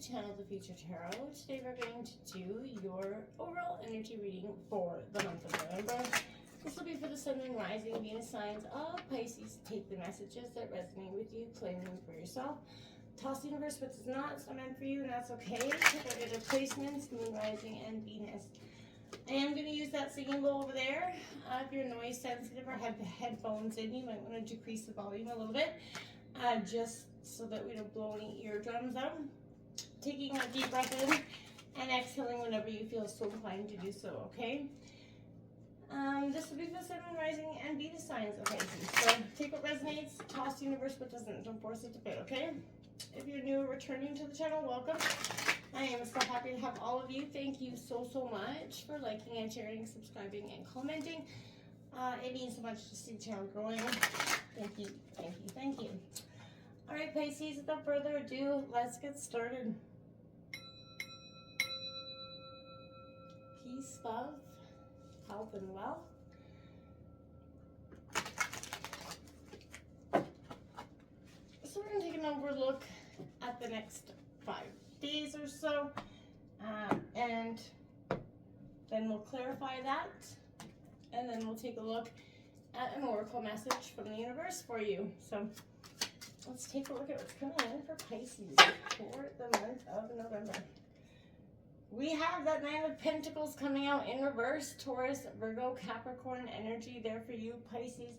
channel The Future Tarot. Today we're going to do your overall energy reading for the month of November. This will be for the Sun and Rising Venus signs of Pisces. Take the messages that resonate with you, claim them for yourself. Toss the universe what does not, it's not meant for you, and that's okay. Check out your placements, Moon, Rising, and Venus. I am going to use that singing bowl over there. If you're noise sensitive or have the headphones in, you might want to decrease the volume a little bit, just so that we don't blow any eardrums out. Taking a deep breath in and exhaling whenever you feel so inclined to do so, okay? This will be for Sun, Rising, and Venus signs, okay? So take what resonates, toss the universe what doesn't, don't force it to fit, okay? If you're new or returning to the channel, welcome. I am so happy to have all of you. Thank you so much for liking and sharing, subscribing, and commenting. It means so much to see the channel growing. Thank you, thank you, thank you. All right, Pisces, without further ado, let's get started. Peace, love, health, and wealth. So we're going to take an overlook at the next 5 days or so, and then we'll clarify that, and then we'll take a look at an oracle message from the universe for you. So let's take a look at what's coming in for Pisces for the month of November. We have that Nine of Pentacles coming out in reverse. Taurus, Virgo, Capricorn energy there for you, Pisces.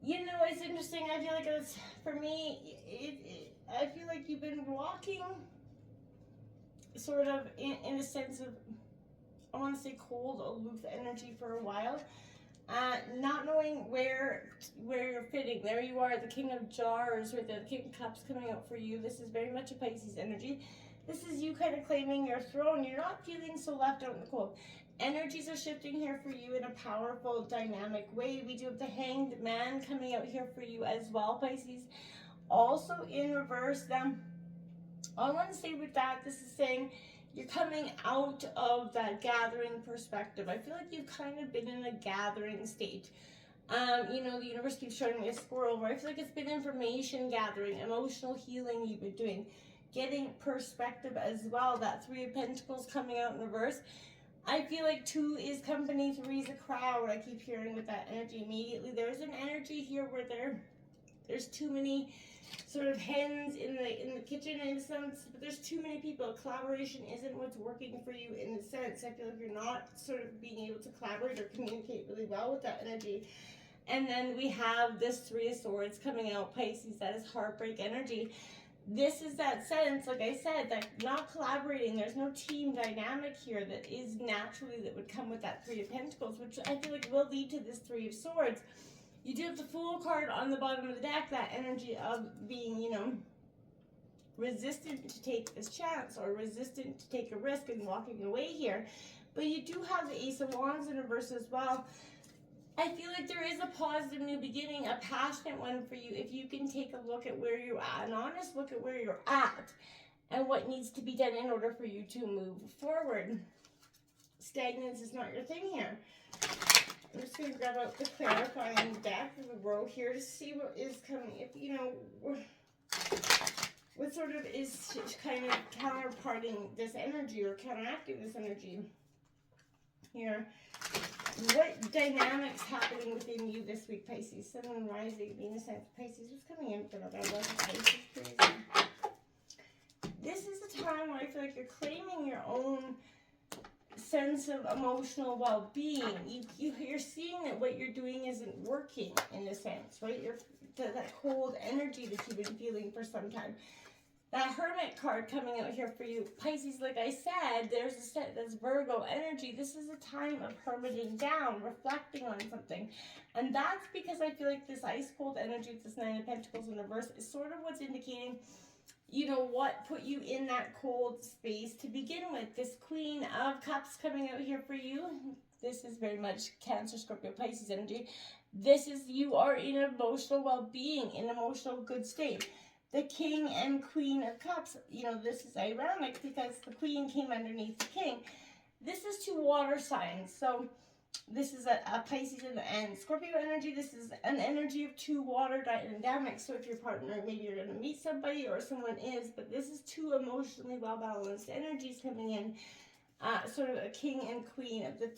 You know, it's interesting. I feel like it's, for me, I feel like you've been walking sort of in a sense of, I want to say cold, aloof energy for a while. Not knowing where you're fitting. There you are, the King of Jars, or the King of Cups coming out for you. This is very much a Pisces energy. This is you kind of claiming your throne. You're not feeling so left out in the cold. Energies are shifting here for you in a powerful, dynamic way. We do have the Hanged Man coming out here for you as well, Pisces. Also in reverse, then, all I want to say with that, this is saying you're coming out of that gathering perspective. I feel like you've kind of been in a gathering stage. You know, the universe keeps showing me a squirrel where I feel like it's been information gathering, emotional healing you've been doing, getting perspective as well. That Three of Pentacles coming out in reverse. I feel like 2 is company, 3 is a crowd. I keep hearing with that energy immediately. There's an energy here where there's too many sort of hens in the kitchen in a sense, but there's too many people. Collaboration isn't what's working for you in a sense. I feel like you're not sort of being able to collaborate or communicate really well with that energy. And then we have this Three of Swords coming out, Pisces. That is heartbreak energy. This is that sense, like I said, that not collaborating, there's no team dynamic here that is naturally that would come with that Three of Pentacles, which I feel like will lead to this Three of Swords. You do have the Fool card on the bottom of the deck, that energy of being, you know, resistant to take this chance or resistant to take a risk and walking away here. But you do have the Ace of Wands in reverse as well. I feel like there is a positive new beginning, a passionate one for you if you can take a look at where you're at, an honest look at where you're at and what needs to be done in order for you to move forward. Stagnance is not your thing here. I'm just going to grab out the clarifying deck of the row here to see what is coming. If, you know, what sort of is kind of counterparting this energy or counteracting this energy here. What dynamics happening within you this week, Pisces? Sun and Rising, Venus and Pisces. What's coming in for November, Pisces, please? This is a time where I feel like you're claiming your own sense of emotional well-being. You're seeing that what you're doing isn't working in a sense, right? That cold energy that you've been feeling for some time. That Hermit card coming out here for you, Pisces, like I said, there's this Virgo energy. This is a time of hermiting down, reflecting on something. And that's because I feel like this ice cold energy, this Nine of Pentacles in reverse, is sort of what's indicating, you know, what put you in that cold space to begin with. This Queen of Cups coming out here for you. This is very much Cancer, Scorpio, Pisces energy. This is, you are in emotional well-being, in emotional good state. The King and Queen of Cups, you know, this is ironic because the Queen came underneath the King. This is 2 water signs. So This is a Pisces and Scorpio energy. This is an energy of two water dynamics. So if your partner, maybe you're going to meet somebody or someone is, but this is two emotionally well-balanced energies coming in. Sort of a king and queen of the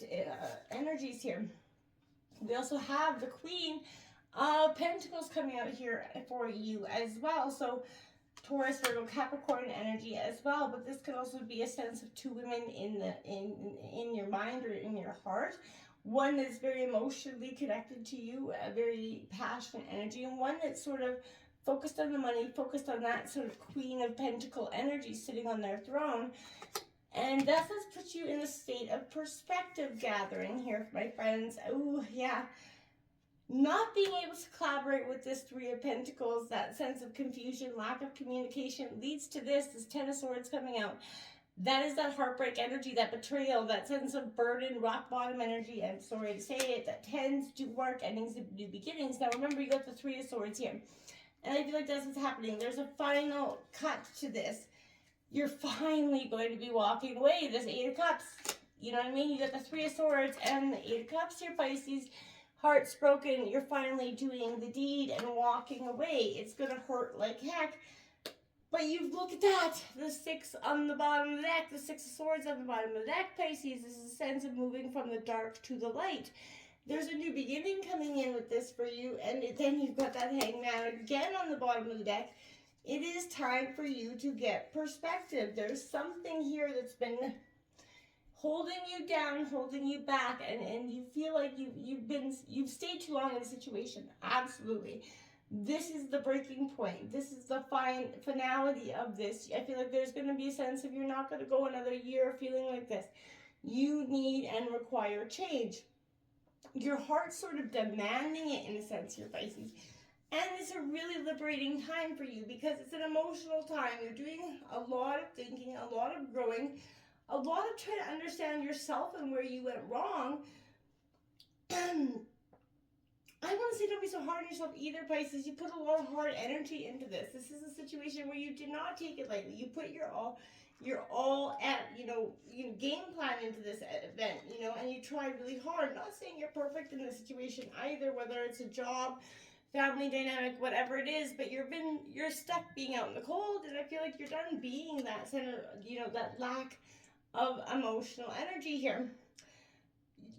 energies here. We also have the Queen of Pentacles coming out here for you as well. So Taurus, Virgo, Capricorn energy as well. But this could also be a sense of two women in your mind or in your heart. One that's very emotionally connected to you, a very passionate energy, and one that's sort of focused on the money, focused on that sort of Queen of Pentacle energy sitting on their throne. And that has put you in a state of perspective gathering here, my friends. Oh, yeah. Not being able to collaborate with this Three of Pentacles, that sense of confusion, lack of communication, leads to this Ten of Swords coming out. That is that heartbreak energy, that betrayal, that sense of burden, rock bottom energy, I'm sorry to say it, that tends to mark endings of new beginnings. Now remember, you got the Three of Swords here. And I feel like that's what's happening. There's a final cut to this. You're finally going to be walking away. This Eight of Cups. You know what I mean? You got the Three of Swords and the Eight of Cups here, Pisces. Heart's broken. You're finally doing the deed and walking away. It's going to hurt like heck. But you look at that. The Six on the bottom of the deck. The Six of Swords on the bottom of the deck, Pisces. This is a sense of moving from the dark to the light. There's a new beginning coming in with this for you. And then you've got that Hangman again on the bottom of the deck. It is time for you to get perspective. There's something here that's been holding you down, holding you back, and you feel like you've stayed too long in a situation. Absolutely. This is the breaking point. This is the finality of this. I feel like there's going to be a sense of you're not going to go another year feeling like this. You need and require change. Your heart's sort of demanding it in a sense here, Pisces. And it's a really liberating time for you because it's an emotional time. You're doing a lot of thinking, a lot of growing, a lot of trying to understand yourself and where you went wrong. I want to say don't be so hard on yourself either, Pisces. You put a lot of hard energy into this. This is a situation where you did not take it lightly. You put your all at, game plan into this event, and you tried really hard. Not saying you're perfect in this situation either, whether it's a job, family dynamic, whatever it is, but you're stuck being out in the cold, and I feel like you're done being that center, that lack of emotional energy here.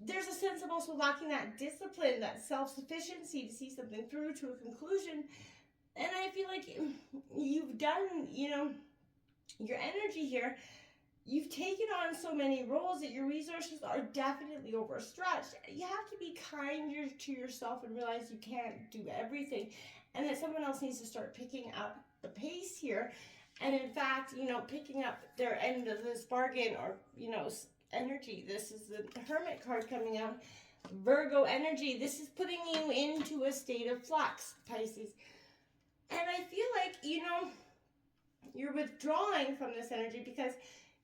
There's a sense of also lacking that discipline, that self-sufficiency to see something through to a conclusion, and I feel like you've done, your energy here. You've taken on so many roles that your resources are definitely overstretched. You have to be kinder to yourself and realize you can't do everything and that someone else needs to start picking up the pace here. And in fact, picking up their end of this bargain or, energy. This is the Hermit card coming out. Virgo energy. This is putting you into a state of flux, Pisces. And I feel like, you're withdrawing from this energy because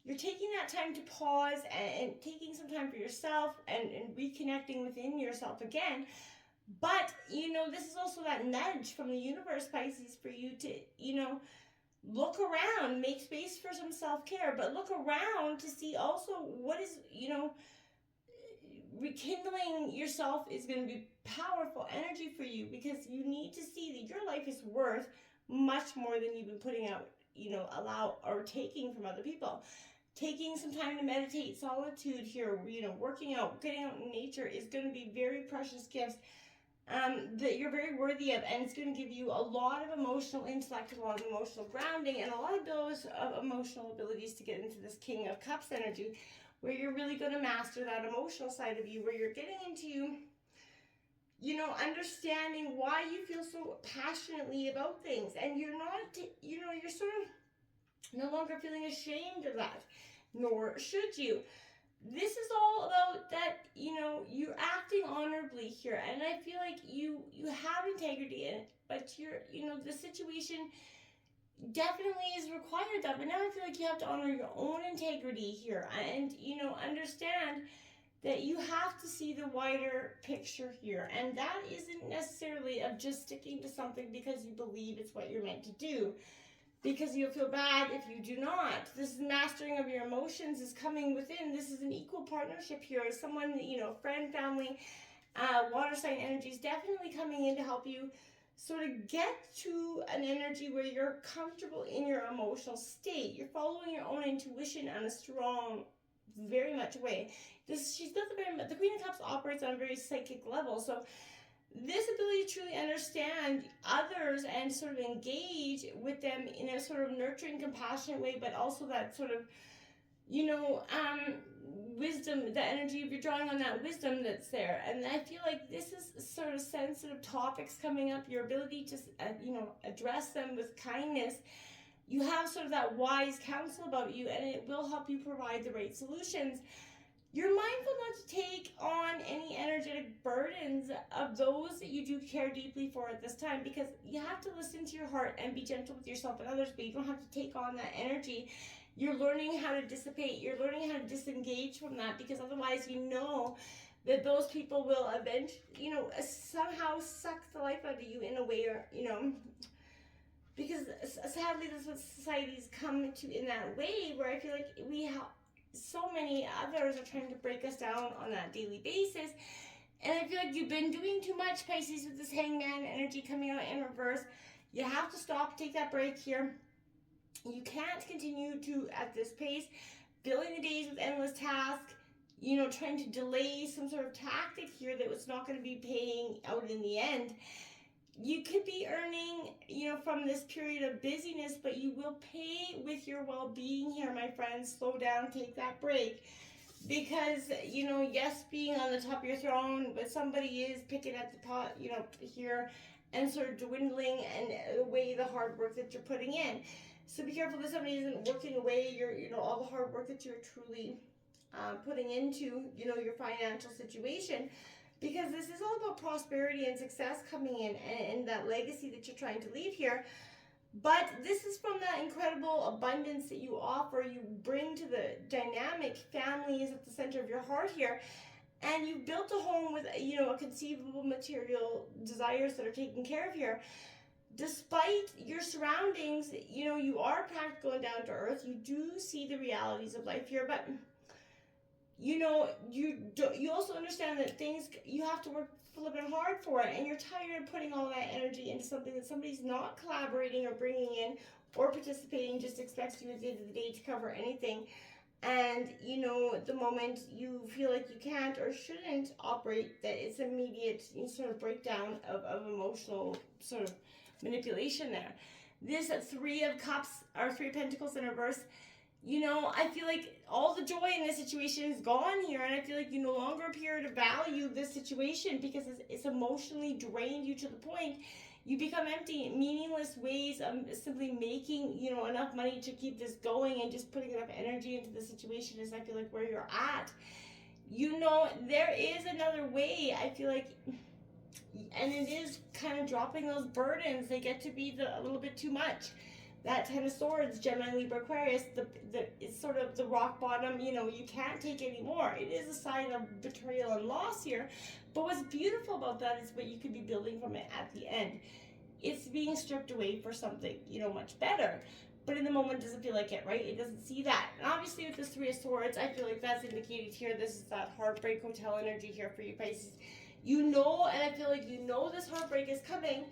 you're taking that time to pause and taking some time for yourself and reconnecting within yourself again. But, this is also that nudge from the universe, Pisces, for you to, look around, make space for some self-care, but look around to see also what is, rekindling yourself is going to be powerful energy for you because you need to see that your life is worth much more than you've been putting out, allow or taking from other people. Taking some time to meditate, solitude here, working out, getting out in nature is going to be very precious gifts that you're very worthy of, and it's going to give you a lot of emotional intellect, a lot of emotional grounding, and a lot of those emotional abilities to get into this King of Cups energy, where you're really going to master that emotional side of you, where you're getting into, understanding why you feel so passionately about things, and you're not, you're sort of no longer feeling ashamed of that, nor should you. This is all about that, you're acting honorably here, and I feel like you have integrity in it, but the situation definitely is required that, but now I feel like you have to honor your own integrity here, and, understand that you have to see the wider picture here, and that isn't necessarily of just sticking to something because you believe it's what you're meant to do. because you'll feel bad if you do not. This mastering of your emotions is coming within. This is an equal partnership here. Someone, friend, family, water sign energy is definitely coming in to help you sort of get to an energy where you're comfortable in your emotional state. You're following your own intuition on a strong, very much way. The Queen of Cups operates on a very psychic level, so this ability to truly understand others and sort of engage with them in a sort of nurturing, compassionate way, but also that sort of, wisdom, the energy of you're drawing on that wisdom that's there. And I feel like this is sort of sensitive topics coming up, your ability to, address them with kindness. You have sort of that wise counsel about you, and it will help you provide the right solutions. You're mindful not to take on any energetic burdens of those that you do care deeply for at this time, because you have to listen to your heart and be gentle with yourself and others, but you don't have to take on that energy. You're learning how to dissipate. You're learning how to disengage from that, because otherwise that those people will eventually, somehow suck the life out of you in a way, or, because sadly that's what society's come to in that way, where I feel like we have so many others are trying to break us down on that daily basis. And I feel like you've been doing too much, Pisces, with this Hangman energy coming out in reverse. You have to stop, take that break here. You can't continue to, at this pace, filling the days with endless tasks, trying to delay some sort of tactic here that was not going to be paying out in the end. You could be earning, from this period of busyness, but you will pay with your well-being here, my friends. Slow down, take that break. Because, yes, being on the top of your throne, but somebody is picking at the pot, here, and sort of dwindling and away the hard work that you're putting in. So be careful that somebody isn't working away all the hard work that you're truly putting into, your financial situation. Because this is all about prosperity and success coming in, and that legacy that you're trying to leave here. But this is from that incredible abundance that you offer, you bring to the dynamic. Family is at the center of your heart here. And you've built a home with, a conceivable material desires that are taken care of here. Despite your surroundings, you are practical and down to earth. You do see the realities of life here, but you also understand that things, you have to work flipping hard for it, and you're tired of putting all that energy into something that somebody's not collaborating or bringing in or participating, just expects you at the end of the day to cover anything. And the moment you feel like you can't or shouldn't operate, that it's immediate sort of breakdown of emotional sort of manipulation there. This Three of Cups, or Three of Pentacles in reverse, I feel like all the joy in this situation is gone here, and I feel like you no longer appear to value this situation because it's emotionally drained you to the point you become empty. Meaningless ways of simply making enough money to keep this going and just putting enough energy into the situation is, I feel like, where you're at. There is another way, I feel like, and it is kind of dropping those burdens. They get to be a little bit too much. That Ten of Swords, Gemini, Libra, Aquarius, it's sort of the rock bottom. You can't take any more. It is a sign of betrayal and loss here. But what's beautiful about that is what you could be building from it at the end. It's being stripped away for something, much better. But in the moment, it doesn't feel like it, right? It doesn't see that. And obviously with this Three of Swords, I feel like that's indicated here. This is that heartbreak hotel energy here for you, Pisces. And I feel like this heartbreak is coming.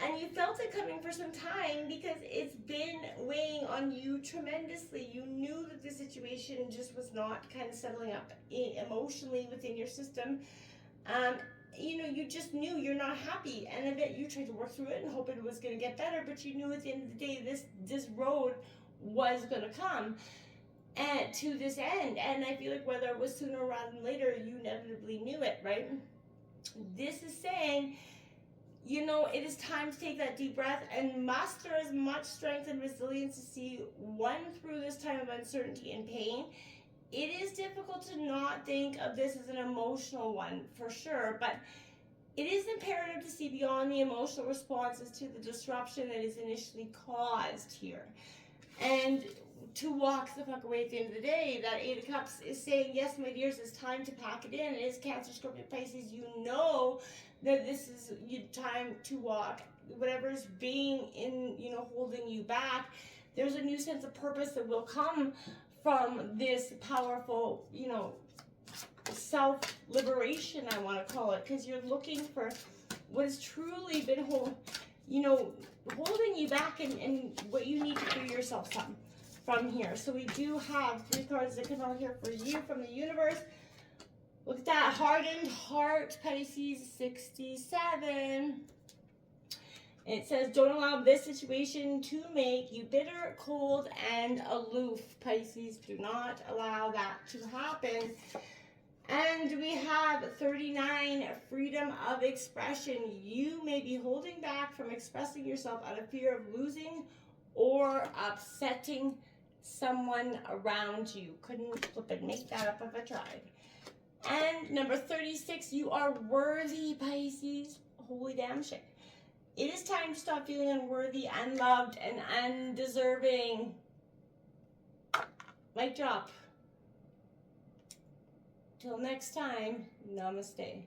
And you felt it coming for some time because it's been weighing on you tremendously. You knew that the situation just was not kind of settling up emotionally within your system. You just knew you're not happy. And I bet you tried to work through it and hope it was going to get better. But you knew at the end of the day, this road was going to come and to this end. And I feel like whether it was sooner rather than later, you inevitably knew it, right? This is saying, it is time to take that deep breath and muster as much strength and resilience to see one through this time of uncertainty and pain. It is difficult to not think of this as an emotional one, for sure, but it is imperative to see beyond the emotional responses to the disruption that is initially caused here. And to walk the fuck away at the end of the day. That Eight of Cups is saying, yes, my dears, it's time to pack it in. It is Cancer, Scorpio, Pisces. You know that this is your time to walk. Whatever's being in, holding you back, there's a new sense of purpose that will come from this powerful, self-liberation, I want to call it, because you're looking for what has truly been holding you back and what you need to free yourself from here. So we do have 3 cards that come out here for you from the universe. Look at that hardened heart, Pisces 67. It says, don't allow this situation to make you bitter, cold, and aloof, Pisces. Do not allow that to happen. And we have 39, freedom of expression. You may be holding back from expressing yourself out of fear of losing or upsetting someone around you. Couldn't flip and make that up if I tried. And number 36, you are worthy, Pisces. Holy damn shit. It is time to stop feeling unworthy, unloved, and undeserving. Mic drop. Till next time, namaste.